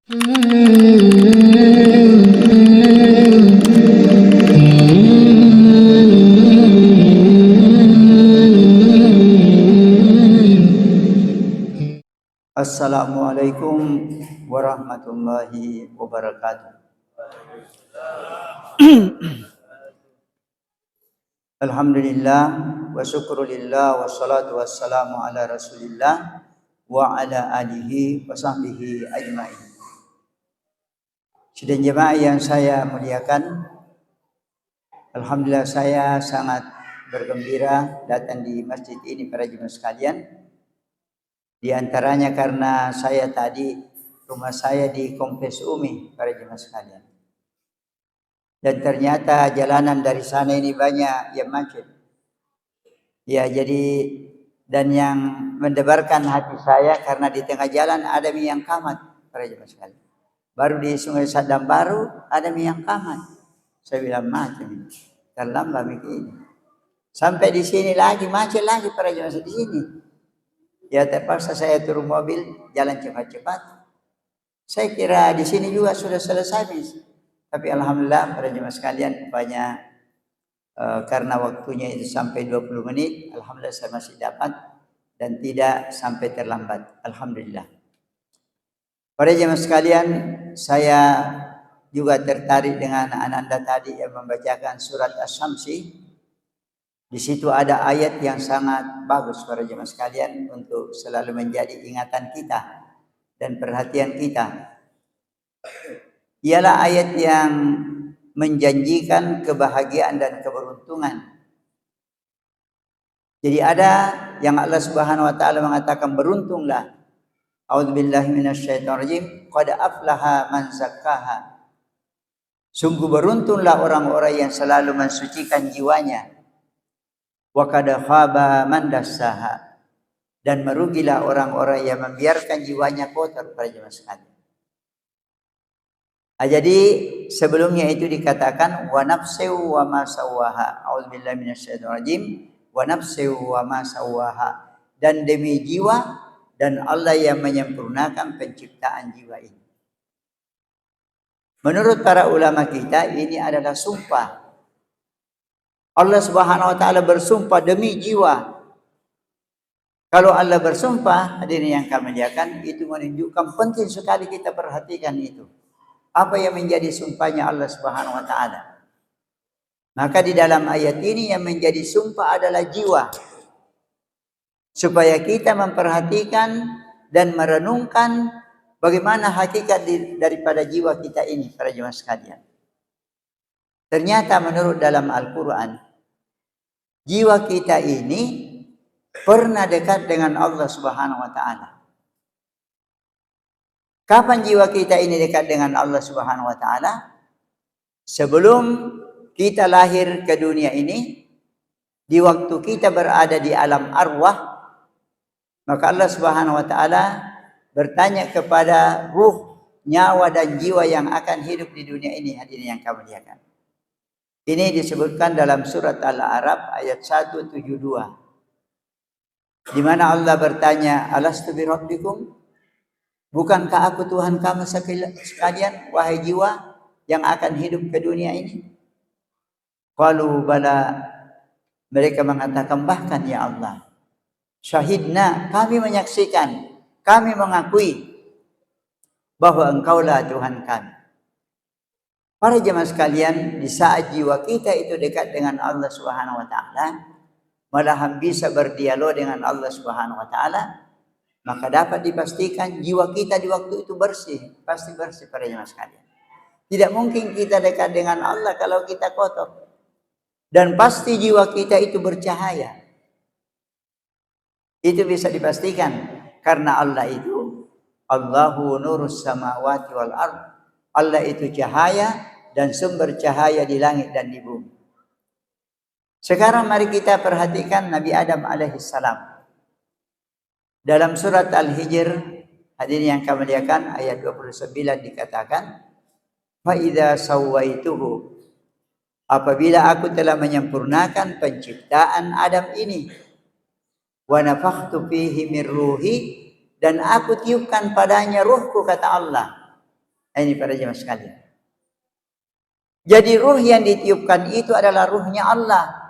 Assalamualaikum warahmatullahi wabarakatuh. Alhamdulillah wa syukrulillah wassalatu wassalamu ala rasulillah wa ala alihi wa sahbihi ajma'in. Sidang jemaah yang saya muliakan, alhamdulillah saya sangat bergembira datang di masjid ini para jemaah sekalian. Di antaranya karena saya tadi rumah saya di Kompleks Umi para jemaah sekalian. Dan ternyata jalanan dari sana ini banyak yang macet. Ya, jadi dan yang mendebarkan hati saya karena di tengah jalan ada mie yang kamat para jemaah sekalian. Baru di Sungai Sadam baru ada mie yang kamat. Saya bilang macet ini. Terlambat mie ini. Sampai di sini lagi macet lagi para jemaah di sini. Ya terpaksa saya turun mobil jalan cepat-cepat. Saya kira di sini juga sudah selesai mis. Tapi alhamdulillah para jemaah sekalian banyak karena waktunya itu sampai 20 menit, alhamdulillah saya masih dapat dan tidak sampai terlambat. Alhamdulillah. Para jemaah sekalian, saya juga tertarik dengan Ananda tadi yang membacakan surat Asy-Syamsi. Di situ ada ayat yang sangat bagus para jemaah sekalian untuk selalu menjadi ingatan kita dan perhatian kita. Ialah ayat yang menjanjikan kebahagiaan dan keberuntungan. Jadi ada yang Allah Subhanahu wa taala mengatakan beruntunglah. A'udzubillahi minasyaitonirrajim. Qad aflaha man zakkaha. Sungguh beruntunglah orang-orang yang selalu mensucikan jiwanya. Wa qad khaba man dassaha. Dan merugilah orang-orang yang membiarkan jiwanya kotor pada jemaah sekalian. Jadi sebelumnya itu dikatakan wa nafsu wa ma sawaha. A'udzubillahi minasyaitonirrajim. Wa nafsu wa ma sawaha. Dan demi jiwa dan Allah yang menyempurnakan penciptaan jiwa ini. Menurut para ulama kita ini adalah sumpah. Allah Subhanahu wa taala bersumpah demi jiwa. Kalau Allah bersumpah, hadirin yang kami muliakan, itu menunjukkan penting sekali kita perhatikan itu. Apa yang menjadi sumpahnya Allah Subhanahu wa taala? Maka di dalam ayat ini yang menjadi sumpah adalah jiwa. Supaya kita memperhatikan dan merenungkan bagaimana hakikat daripada jiwa kita ini para jemaah sekalian. Ternyata menurut dalam Al-Qur'an, jiwa kita ini pernah dekat dengan Allah Subhanahu wa taala. Kapan jiwa kita ini dekat dengan Allah Subhanahu wa taala? Sebelum kita lahir ke dunia ini, di waktu kita berada di alam arwah, maka Allah Subhanahu wa taala bertanya kepada ruh, nyawa dan jiwa yang akan hidup di dunia ini, hadirin yang kami muliakan. Ini disebutkan dalam surat Al-A'raf ayat 172. Di mana Allah bertanya, "Alastu bi rabbikum?" Bukankah aku Tuhan kamu sekalian, wahai jiwa yang akan hidup ke dunia ini? Qalu bala. Mereka mengatakan bahkan ya Allah. Syahidna, kami menyaksikan, kami mengakui bahwa Engkaulah Tuhan kami. Para jemaah sekalian, di saat jiwa kita itu dekat dengan Allah Subhanahu wa taala, malahan bisa berdialog dengan Allah Subhanahu wa taala, maka dapat dipastikan jiwa kita di waktu itu bersih, pasti bersih para jemaah sekalian. Tidak mungkin kita dekat dengan Allah kalau kita kotor. Dan pasti jiwa kita itu bercahaya. Itu bisa dipastikan karena Allah itu Allahu nurus samawati wal ard. Allah itu cahaya dan sumber cahaya di langit dan di bumi. Sekarang mari kita perhatikan Nabi Adam alaihissalam. Dalam surat Al-Hijr, hadirin yang kami muliakan, ayat 29 dikatakan, "Fa idza sawaituhu." Apabila aku telah menyempurnakan penciptaan Adam ini, wa nafakhtu fihi min ruhi, dan aku tiupkan padanya ruhku, kata Allah. Ini para jemaah sekalian. Jadi ruh yang ditiupkan itu adalah ruhnya Allah.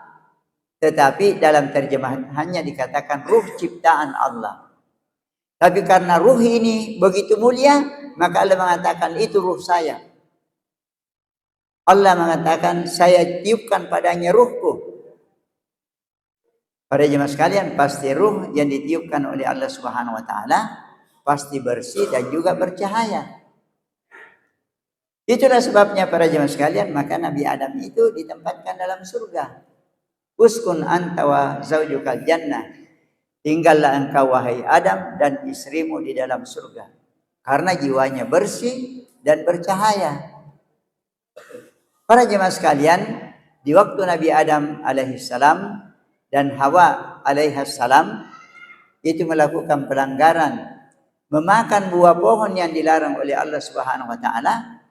Tetapi dalam terjemahannya dikatakan ruh ciptaan Allah. Tapi karena ruh ini begitu mulia, maka Allah mengatakan itu ruh saya. Allah mengatakan saya tiupkan padanya ruhku. Para jemaah sekalian, pasti ruh yang ditiupkan oleh Allah Subhanahu wa taala pasti bersih dan juga bercahaya. Itulah sebabnya para jemaah sekalian, maka Nabi Adam itu ditempatkan dalam surga. Uskun anta wa zaujukal jannah. Tinggallah engkau wahai Adam dan istrimu di dalam surga. Karena jiwanya bersih dan bercahaya. Para jemaah sekalian, di waktu Nabi Adam alaihissalam dan Hawa alaihissalam itu melakukan pelanggaran, memakan buah pohon yang dilarang oleh Allah Subhanahu wa taala,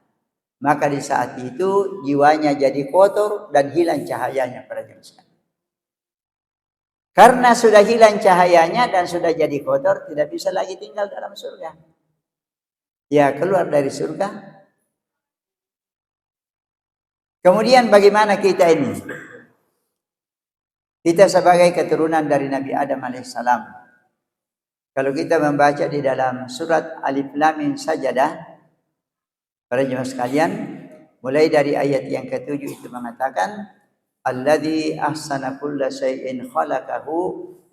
maka di saat itu jiwanya jadi kotor dan hilang cahayanya para jemaah sekalian. Karena sudah hilang cahayanya dan sudah jadi kotor, tidak bisa lagi tinggal dalam surga. Ya, keluar dari surga. Kemudian bagaimana kita ini? Kita sebagai keturunan dari Nabi Adam alaihissalam. Kalau kita membaca di dalam surat Alif Lam Mim Sajadah, para jemaah sekalian, mulai dari ayat yang ke-7 itu mengatakan, Alladzi ahsana kulla syai'in khalaqahu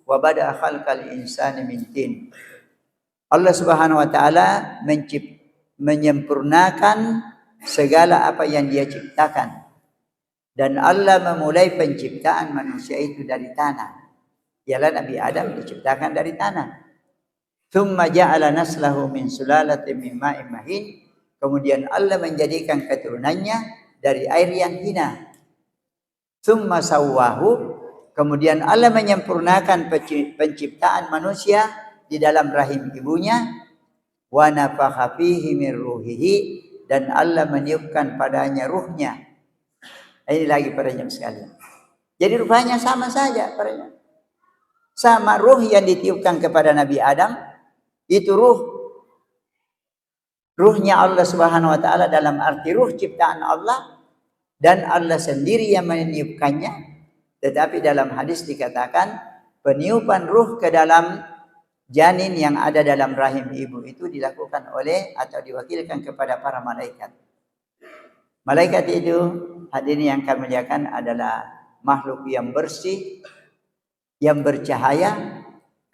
wa bada'a khalqal insani min tin. Allah Subhanahu wa taala menyempurnakan segala apa yang Dia ciptakan. Dan Allah memulai penciptaan manusia itu dari tanah. Ialah Nabi Adam diciptakan dari tanah. Tsumma ja'ala naslahu min sulalatin min ma'in mahin. Kemudian Allah menjadikan keturunannya dari air yang hina. Tsumma sawwahu. Kemudian Allah menyempurnakan penciptaan manusia di dalam rahim ibunya. Wa nafakha fihi min ruhihi. Dan Allah meniupkan padanya ruhnya. Ini lagi para jemaah sekalian. Jadi rupanya sama saja para jemaah. Sama ruh yang ditiupkan kepada Nabi Adam. Itu ruhnya Allah Subhanahu wa taala dalam arti ruh ciptaan Allah. Dan Allah sendiri yang meniupkannya. Tetapi dalam hadis dikatakan peniupan ruh ke dalam janin yang ada dalam rahim ibu itu dilakukan oleh atau diwakilkan kepada para malaikat. Malaikat itu hadirin yang kami muliakan adalah makhluk yang bersih, yang bercahaya.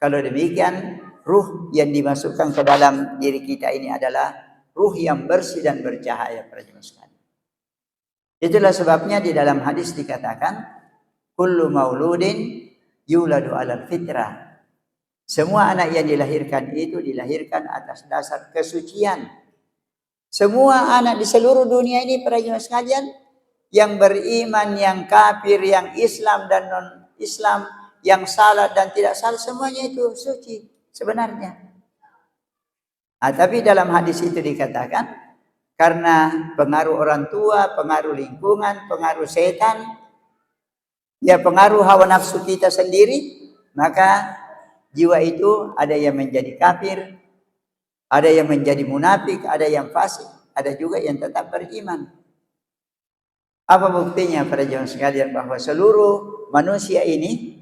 Kalau demikian, ruh yang dimasukkan ke dalam diri kita ini adalah ruh yang bersih dan bercahaya para jemaah sekalian. Itulah sebabnya di dalam hadis dikatakan, kullu mauludin yuladu alal fitrah. Semua anak yang dilahirkan itu dilahirkan atas dasar kesucian. Semua anak di seluruh dunia ini para jemaah sekalian, yang beriman, yang kafir, yang Islam dan non-Islam, yang salah dan tidak salah, semuanya itu suci sebenarnya. Tapi dalam hadis itu dikatakan, karena pengaruh orang tua, pengaruh lingkungan, pengaruh setan, ya pengaruh hawa nafsu kita sendiri, maka jiwa itu ada yang menjadi kafir, ada yang menjadi munafik, ada yang fasik, ada juga yang tetap beriman. Apa buktinya para jemaah sekalian bahwa seluruh manusia ini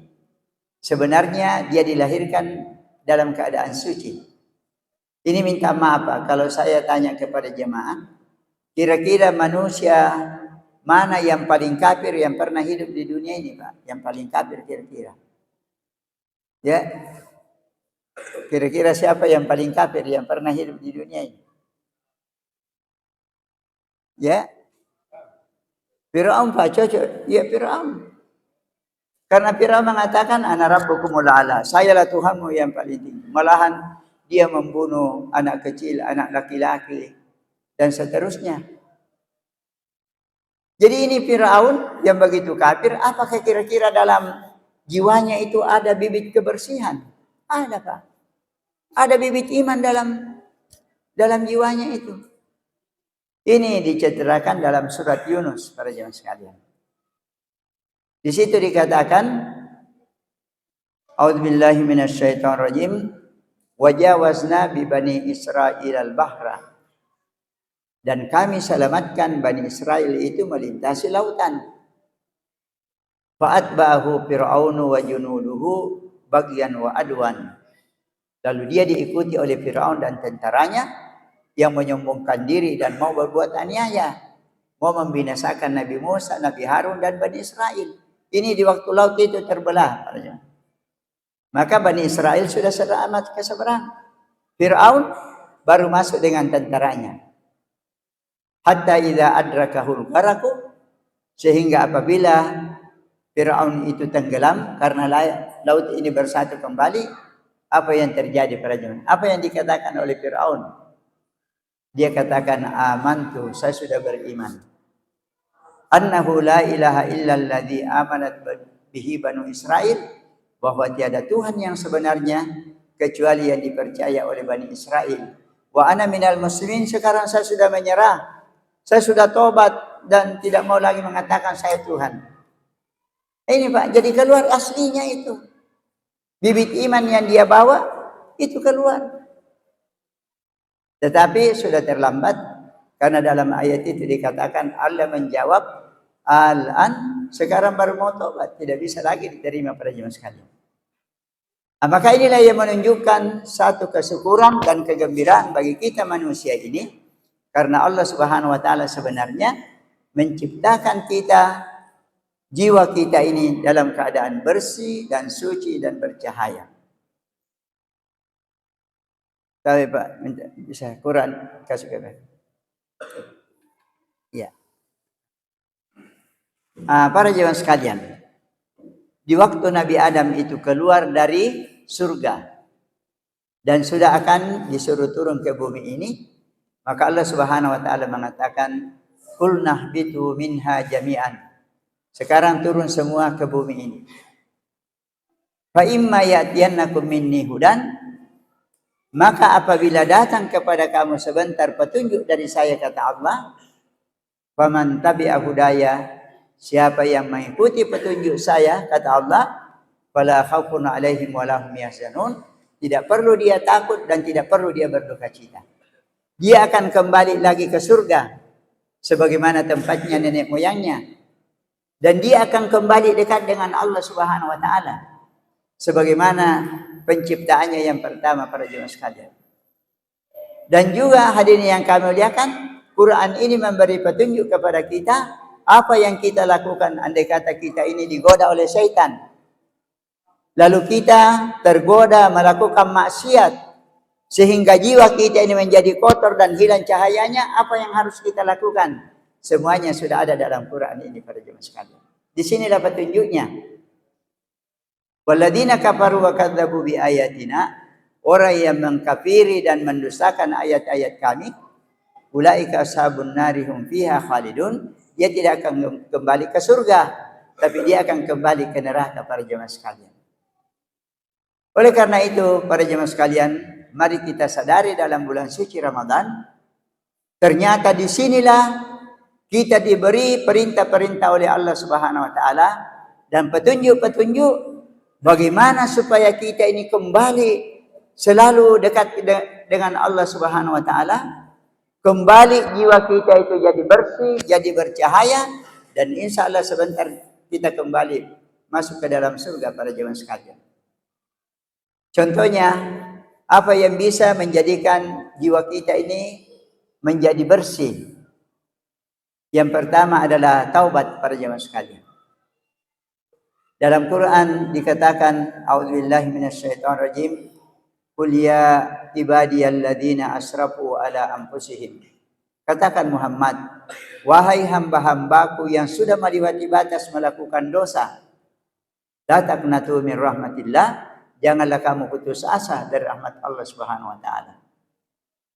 sebenarnya dia dilahirkan dalam keadaan suci. Ini minta maaf Pak, kalau saya tanya kepada jemaah, kira-kira manusia mana yang paling kafir yang pernah hidup di dunia ini Pak? Yang paling kafir kira-kira? Ya. Kira-kira siapa yang paling kafir yang pernah hidup di dunia ini? Ya. Fir'aun Pak, cocok. Ya Fir'aun. Karena Fir'aun mengatakan ana rabbukumul a'la. Sayalah Tuhanmu yang paling tinggi. Malahan dia membunuh anak kecil, anak laki-laki dan seterusnya. Jadi ini Fir'aun yang begitu kafir, apakah kira-kira dalam jiwanya itu ada bibit kebersihan? Ada Pak. Ada bibit iman dalam jiwanya itu. Ini diceritakan dalam surat Yunus para jemaah sekalian. Di situ dikatakan, A'udzubillahi minasyaitonirrajim. Wajawazna bi bani Israil al-bahra. dan kami selamatkan Bani Israel itu melintasi lautan. Fa'atba'ahu Fir'aunu wa junuduhu bagian wa adwan. Lalu dia diikuti oleh Fir'aun dan tentaranya yang menyombongkan diri dan mau berbuat aniaya, mau membinasakan Nabi Musa, Nabi Harun dan Bani Israel. Ini di waktu laut itu terbelah. Maka Bani Israel sudah selamat ke seberang. Fir'aun baru masuk dengan tentaranya. Hatta idza adrakahul gharaqu, sehingga apabila Fir'aun itu tenggelam karena laut ini bersatu kembali, apa yang terjadi para jemaah? Apa yang dikatakan oleh Fir'aun? Dia katakan, amantu, saya sudah beriman. Annahu la ilaha illalladzi amanat bihi banu Israel, bahwa tiada Tuhan yang sebenarnya kecuali yang dipercaya oleh Bani Israel. Wa ana minal muslimin, sekarang saya sudah menyerah. Saya sudah tobat dan tidak mau lagi mengatakan saya Tuhan. Ini Pak, jadi keluar aslinya itu. Bibit iman yang dia bawa, itu keluar. Tetapi sudah terlambat, karena dalam ayat itu dikatakan Allah menjawab, al-an, sekarang baru mau tobat, tidak bisa lagi diterima pada jemaah sekalian. Maka inilah yang menunjukkan satu kesyukuran dan kegembiraan bagi kita manusia ini, karena Allah Subhanahu wa taala sebenarnya menciptakan kita, jiwa kita ini dalam keadaan bersih dan suci dan bercahaya. Tapi Pak, minta bisa Quran kasih ke Pak. Ya. Para jemaah sekalian, di waktu Nabi Adam itu keluar dari surga dan sudah akan disuruh turun ke bumi ini, maka Allah Subhanahu wa taala mengatakan, "Qul nahbitu minha jami'an." Sekarang turun semua ke bumi ini. Fa imma ya'tiyannakum minni hudan, maka apabila datang kepada kamu sebentar petunjuk dari saya, kata Allah, faman tabi'a hudaya, siapa yang mengikuti petunjuk saya, kata Allah, fala khaufun 'alaihim wa lahum yahzanun, tidak perlu dia takut dan tidak perlu dia berduka cita. Dia akan kembali lagi ke surga sebagaimana tempatnya nenek moyangnya. Dan dia akan kembali dekat dengan Allah Subhanahu wa taala sebagaimana penciptaannya yang pertama para jemaah sekalian. Dan juga hadirin yang kami muliakan, Quran ini memberi petunjuk kepada kita apa yang kita lakukan andai kata kita ini digoda oleh syaitan. Lalu kita tergoda melakukan maksiat sehingga jiwa kita ini menjadi kotor dan hilang cahayanya, apa yang harus kita lakukan? Semuanya sudah ada dalam Quran ini para jemaah sekalian. Di sinilah petunjuknya. Walladzina kafaru wa kadzdzabu bi ayatina, orang yang mengkafiri dan mendustakan ayat-ayat kami, ulaika ashabun nari hum fiha khalidun, dia tidak akan kembali ke surga, tapi dia akan kembali ke neraka para jemaah sekalian. Oleh karena itu para jemaah sekalian, mari kita sadari dalam bulan suci Ramadan, ternyata di sinilah kita diberi perintah-perintah oleh Allah Subhanahu wa taala dan petunjuk-petunjuk bagaimana supaya kita ini kembali selalu dekat dengan Allah Subhanahu wa taala, kembali jiwa kita itu jadi bersih, jadi bercahaya, dan insya Allah sebentar kita kembali masuk ke dalam surga para jemaah sekalian. Contohnya, apa yang bisa menjadikan jiwa kita ini menjadi bersih? Yang pertama adalah taubat para jemaah sekalian. Dalam Quran dikatakan, a'udzubillahi minasyaitonir rajim, qul ya ibadiyalladzina asrafu ala anfusihim. Katakan Muhammad, wahai hamba-hambaku yang sudah melewati batas melakukan dosa, la taqnatu min rahmatillah, janganlah kamu putus asa dari rahmat Allah Subhanahu wa taala.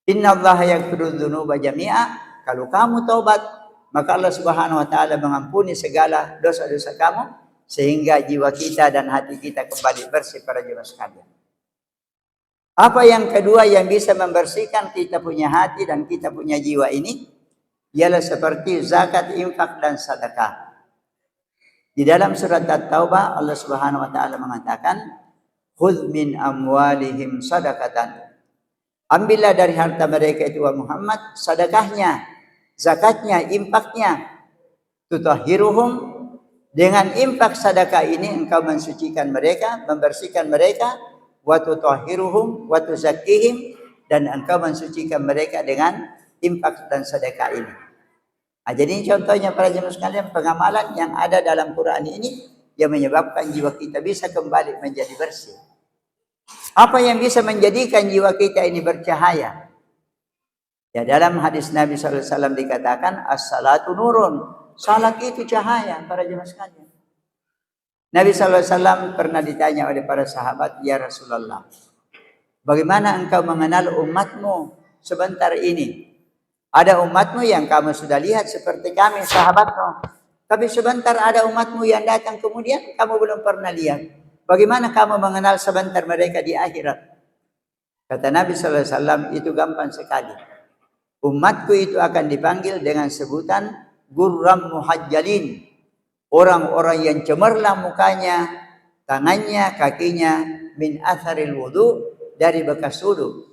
Innallaha yaghfiru dzunuba jami'a, kalau kamu taubat maka Allah Subhanahu wa taala mengampuni segala dosa-dosa kamu sehingga jiwa kita dan hati kita kembali bersih para jemaah sekalian. Apa yang kedua yang bisa membersihkan kita punya hati dan kita punya jiwa ini ialah seperti zakat, infak dan sedekah. Di dalam surat At-Taubah Allah Subhanahu wa taala mengatakan, "Khudz min amwalihim shadaqatan." Ambillah dari harta mereka itu Muhammad sedekahnya zakatnya, infaknya. Tutahhiruhum, dengan infak sedekah ini engkau mensucikan mereka, membersihkan mereka. Wa tutahhiruhum wa tuzakkihim, dan engkau mensucikan mereka dengan infak dan sedekah ini. Nah, jadi ini contohnya para jemaah sekalian, pengamalan yang ada dalam Quran ini yang menyebabkan jiwa kita bisa kembali menjadi bersih. Apa yang bisa menjadikan jiwa kita ini bercahaya? Ya, dalam hadis Nabi SAW dikatakan as-salatu nurun. Salat itu cahaya para jemaah sekalian. Nabi SAW pernah ditanya oleh para sahabat, ya Rasulullah, bagaimana engkau mengenal umatmu sebentar ini? Ada umatmu yang kamu sudah lihat seperti kami sahabatmu, tapi sebentar ada umatmu yang datang kemudian kamu belum pernah lihat. Bagaimana kamu mengenal sebentar mereka di akhirat? Kata Nabi SAW, itu gampang sekali. Umatku itu akan dipanggil dengan sebutan gurram muhajjalin, orang-orang yang cemerlang mukanya, tangannya, kakinya, min atharil wudu, dari bekas wudu.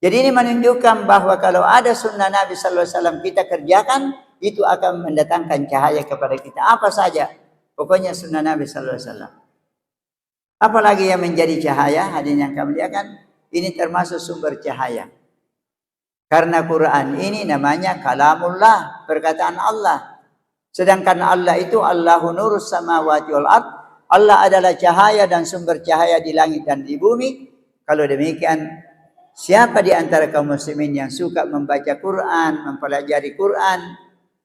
Jadi ini menunjukkan bahwa kalau ada sunnah Nabi SAW kita kerjakan, itu akan mendatangkan cahaya kepada kita. Apa saja, pokoknya sunnah Nabi SAW. Apalagi yang menjadi cahaya, hadirin yang kami muliakan, ini termasuk sumber cahaya. Karena Quran ini namanya kalamullah, perkataan Allah. Sedangkan Allah itu Allahu nurus samawati wal ard. Allah adalah cahaya dan sumber cahaya di langit dan di bumi. Kalau demikian, siapa di antara kaum muslimin yang suka membaca Quran, mempelajari Quran,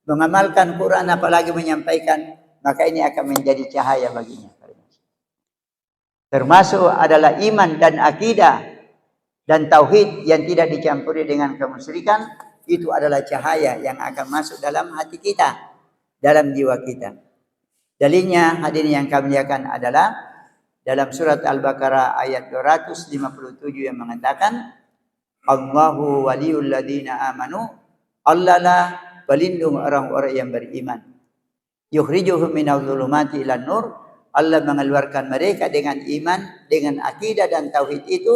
mengamalkan Quran, apalagi menyampaikan, maka ini akan menjadi cahaya baginya. Termasuk adalah iman dan akidah dan tauhid yang tidak dicampuri dengan kemusyrikan. Itu adalah cahaya yang akan masuk dalam hati kita, dalam jiwa kita. Dalilnya hadirin yang kami muliakan adalah dalam surat Al-Baqarah ayat 257 yang mengatakan Allahu waliyul ladina amanu, Allah lah pelindung orang-orang yang beriman. Yukhrijuhum minadh dhulumati ilan nur, Allah mengeluarkan mereka dengan iman, dengan akidah dan tauhid itu,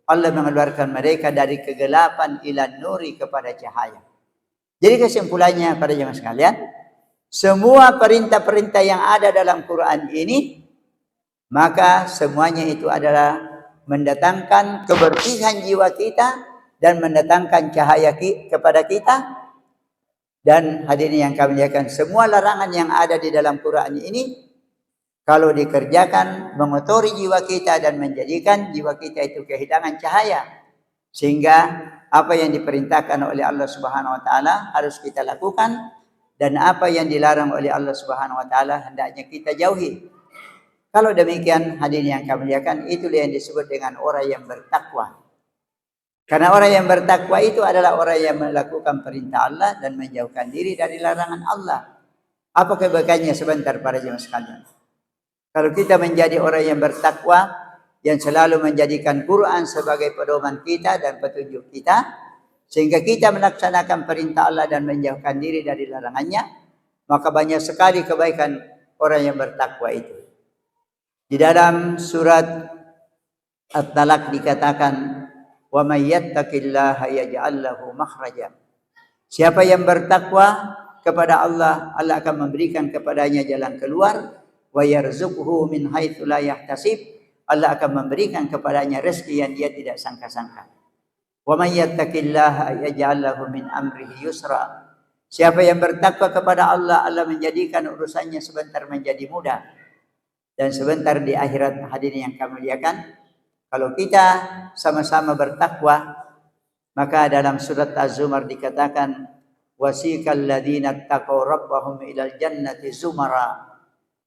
Allah mengeluarkan mereka dari kegelapan ilan nuri kepada cahaya. Jadi kesimpulannya pada jemaah sekalian, semua perintah-perintah yang ada dalam Quran ini, maka semuanya itu adalah mendatangkan kebersihan jiwa kita dan mendatangkan cahaya kepada kita. Dan hadirin yang kami muliakan, semua larangan yang ada di dalam Quran ini, kalau dikerjakan mengotori jiwa kita dan menjadikan jiwa kita itu kehilangan cahaya. Sehingga apa yang diperintahkan oleh Allah Subhanahu wa taala harus kita lakukan, dan apa yang dilarang oleh Allah Subhanahu wa taala hendaknya kita jauhi. Kalau demikian hadirin yang kami muliakan, itulah yang disebut dengan orang yang bertakwa. Karena orang yang bertakwa itu adalah orang yang melakukan perintah Allah dan menjauhkan diri dari larangan Allah. Apa kebaikannya sebentar para jemaah sekalian? Kalau kita menjadi orang yang bertakwa, yang selalu menjadikan Quran sebagai pedoman kita dan petunjuk kita, sehingga kita melaksanakan perintah Allah dan menjauhkan diri dari larangannya, maka banyak sekali kebaikan orang yang bertakwa itu. Di dalam surat At-Talaq dikatakan, "Wa may yattaqillaha yaj'al lahu makhraja." Siapa yang bertakwa kepada Allah, Allah akan memberikan kepadanya jalan keluar. Wa yarzuqhu min haitsu la yahtasib. Allah akan memberikan kepadanya rezeki yang dia tidak sangka-sangka. Wa may yattaqillaha yaj'al lahu min amrihi yusra. Siapa yang bertakwa kepada Allah, Allah menjadikan urusannya sebentar menjadi mudah. Dan sebentar di akhirat hadirin yang kami muliakan, kalau kita sama-sama bertakwa, maka dalam surat Az-Zumar dikatakan wasiqal ladzina taqaw rabbahum ilal jannati zumara.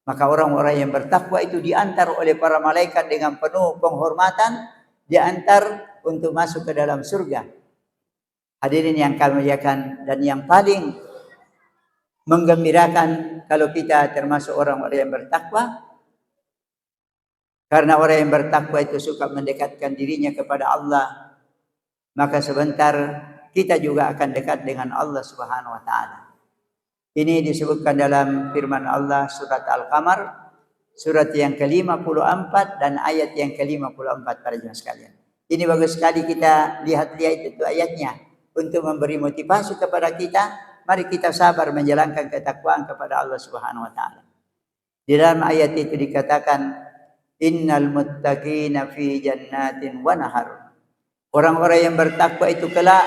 Maka orang-orang yang bertakwa itu diantar oleh para malaikat dengan penuh penghormatan, diantar untuk masuk ke dalam surga. Hadirin yang kami muliakan, dan yang paling menggembirakan kalau kita termasuk orang-orang yang bertakwa, karena orang yang bertakwa itu suka mendekatkan dirinya kepada Allah, maka sebentar kita juga akan dekat dengan Allah Subhanahu wa taala. Ini disebutkan dalam firman Allah surat Al-Qamar, surat yang ke-54 dan ayat yang ke-54 para jemaah sekalian. Ini bagus sekali kita lihat itu ayatnya. untuk memberi motivasi kepada kita. Mari kita sabar menjalankan ketakwaan kepada Allah Subhanahu wa taala. Di dalam ayat itu dikatakan, innal muttaqina fi jannatin wa nahar. Orang-orang yang bertakwa itu kelak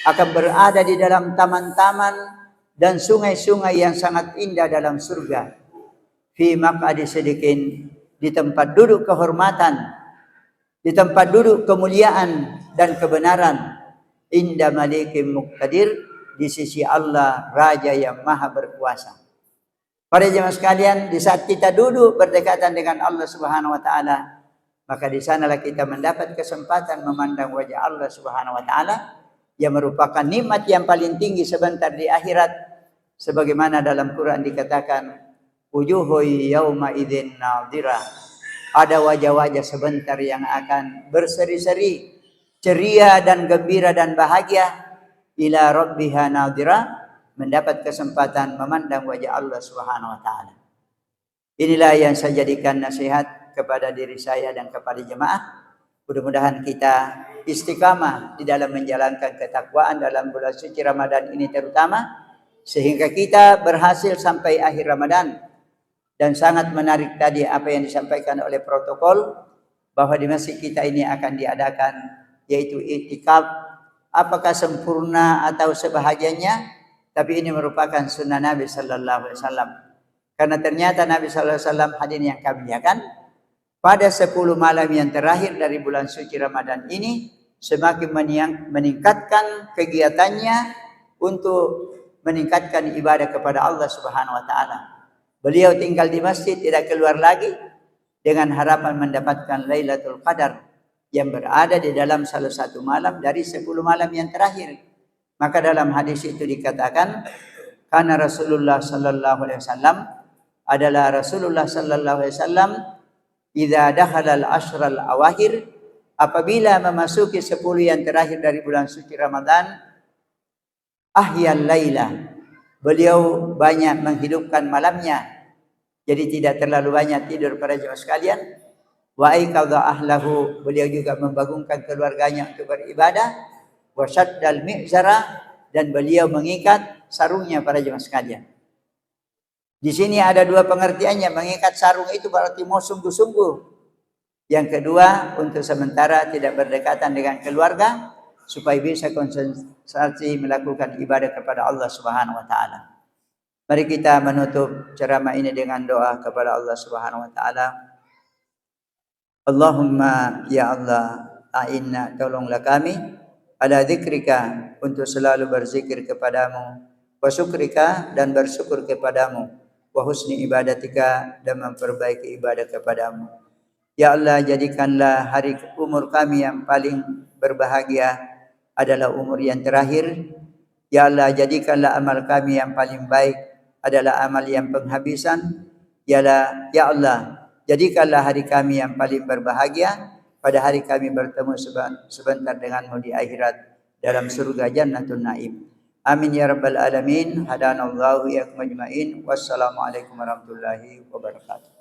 akan berada di dalam taman-taman dan sungai-sungai yang sangat indah dalam surga. Fi maq'adi sidiqin, di tempat duduk kehormatan, di tempat duduk kemuliaan dan kebenaran. Inda malikim muqtadir, di sisi Allah Raja yang maha berkuasa. Para jemaah sekalian, di saat kita duduk berdekatan dengan Allah Subhanahu wa taala, maka di sanalah kita mendapat kesempatan memandang wajah Allah Subhanahu wa taala yang merupakan nikmat yang paling tinggi sebentar di akhirat, sebagaimana dalam Quran dikatakan, wujuhu yauma idzin nadhirah. Ada wajah-wajah sebentar yang akan berseri-seri, ceria dan gembira dan bahagia, ila rabbiha nadhirah, mendapat kesempatan memandang wajah Allah Subhanahu wa taala. Inilah yang saya jadikan nasihat kepada diri saya dan kepada jemaah. Mudah-mudahan kita istiqamah di dalam menjalankan ketakwaan dalam bulan suci Ramadan ini terutama, sehingga kita berhasil sampai akhir Ramadan. Dan sangat menarik tadi apa yang disampaikan oleh protokol, bahwa di masjid kita ini akan diadakan yaitu i'tikaf. Apakah sempurna atau sebahagiannya, tapi ini merupakan sunnah Nabi sallallahu alaihi wasallam. Karena ternyata Nabi sallallahu alaihi wasallam, hadirin yang kami muliakan, pada 10 malam yang terakhir dari bulan suci Ramadan ini semakin meningkatkan kegiatannya untuk meningkatkan ibadah kepada Allah Subhanahu wa taala. Beliau tinggal di masjid, tidak keluar lagi, dengan harapan mendapatkan Lailatul Qadar yang berada di dalam salah satu malam dari 10 malam yang terakhir. Maka dalam hadis itu dikatakan, karena Rasulullah sallallahu alaihi wasallam adalah Rasulullah sallallahu alaihi wasallam, idza dakhala al-ashral awakhir, apabila memasuki 10 yang terakhir dari bulan suci Ramadan, ahyal laila, beliau banyak menghidupkan malamnya, jadi tidak terlalu banyak tidur para jemaah sekalian. Wa aiqadha ahlahu, beliau juga membangunkan keluarganya untuk beribadah. Wa syaddal mi'zara, dan beliau mengikat sarungnya para jemaah sekalian. Di sini ada dua pengertiannya. Mengikat sarung itu berarti mau sungguh-sungguh. Yang kedua, untuk sementara tidak berdekatan dengan keluarga, supaya bisa konsentrasi melakukan ibadah kepada Allah Subhanahu wa taala. Mari kita menutup ceramah ini dengan doa kepada Allah Subhanahu wa taala. Allahumma ya Allah, a'inna, tolonglah kami ala dzikrika, untuk selalu berzikir kepadamu, wa syukrika, dan bersyukur kepadamu, wa husni ibadatika, dan memperbaiki ibadah kepadamu. Ya Allah, jadikanlah hari umur kami yang paling berbahagia adalah umur yang terakhir. Ya Allah, jadikanlah amal kami yang paling baik adalah amal yang penghabisan. Ya Allah, jadikanlah hari kami yang paling berbahagia pada hari kami bertemu sebentar denganmu di akhirat dalam surga Jannatul Naim. Amin ya rabbal alamin. Hadanallahu iyyakum ajmain. Wassalamualaikum warahmatullahi wabarakatuh.